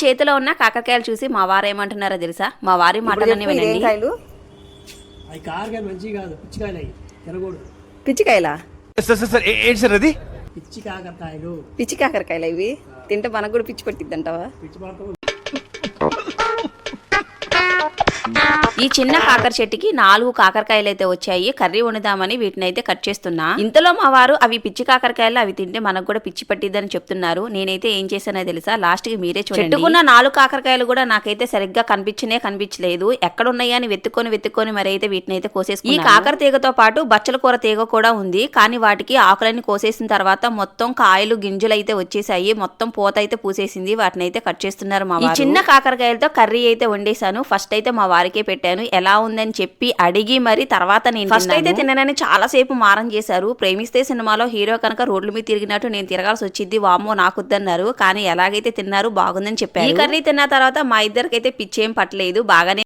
చేతిలో ఉన్న కాకరకాయలు చూసి మా వారు ఏమంటున్నారో తెలుసా? మా వారి మాటలన్నీ వినండి. అవి కాకరకాయలు మంచివి కాదు, పిచ్చికాయలు. అవి తినకూడదు. పిచ్చికాయలా? పిచ్చి కాకరకాయలు. పిచ్చి కాకరకాయలు ఇవి తింటే మనకు కూడా పిచ్చి పట్టిద్ది అంటావా? పిచ్చి పడతాం. ఈ చిన్న కాకర చెట్టుకి 4 కాకరకాయలు అయితే వచ్చాయి. కర్రీ వండుదామని వీటిని అయితే కట్ చేస్తున్నా. ఇంతలో మా వారు అవి పిచ్చి కాకరకాయలు, అవి తింటే మనకు కూడా పిచ్చి పట్టిద్దని చెప్తున్నారు. నేనైతే ఏం చేశానో తెలుసా? లాస్ట్ కి మీరే చూడండి. చెట్టుకున్న 4 కాకరకాయలు కూడా నాకైతే సరిగ్గా కనిపించలేదు. ఎక్కడ ఉన్నాయని వెతుక్కొని మరి అయితే వీటిని అయితే కోసేసుకున్నాను. ఈ కాకర తీగతో పాటు బచ్చల కూర తీగ కూడా ఉంది. కానీ వాటికి ఆకులన్నీ కోసేసిన తర్వాత మొత్తం కాయలు గింజలు అయితే వచ్చేసాయి. మొత్తం పూత అయితే పూసేసింది. వాటిని అయితే కట్ చేస్తున్నారు మా వారు. ఈ చిన్న కాకరకాయలతో కర్రీ అయితే వండేసాను. ఫస్ట్ అయితే మా వారికే పెట్టాను. ఎలా ఉందని చెప్పి అడిగి మరి తర్వాత నేను ఫస్ట్ అయితే తిననని చాలా సేపు మారం చేశారు. ప్రేమిస్తే సినిమాలో హీరో కనుక రోడ్ల మీద తిరిగినట్టు నేను తిరగాల్సి వచ్చింది. వామ్మో నాకొద్దన్నారు. కానీ ఎలాగైతే తిన్నారు బాగుందని చెప్పారు. ఈ కర్రీ తిన్న తర్వాత మా ఇద్దరికైతే పిచ్చేం పట్టలేదు. బాగానే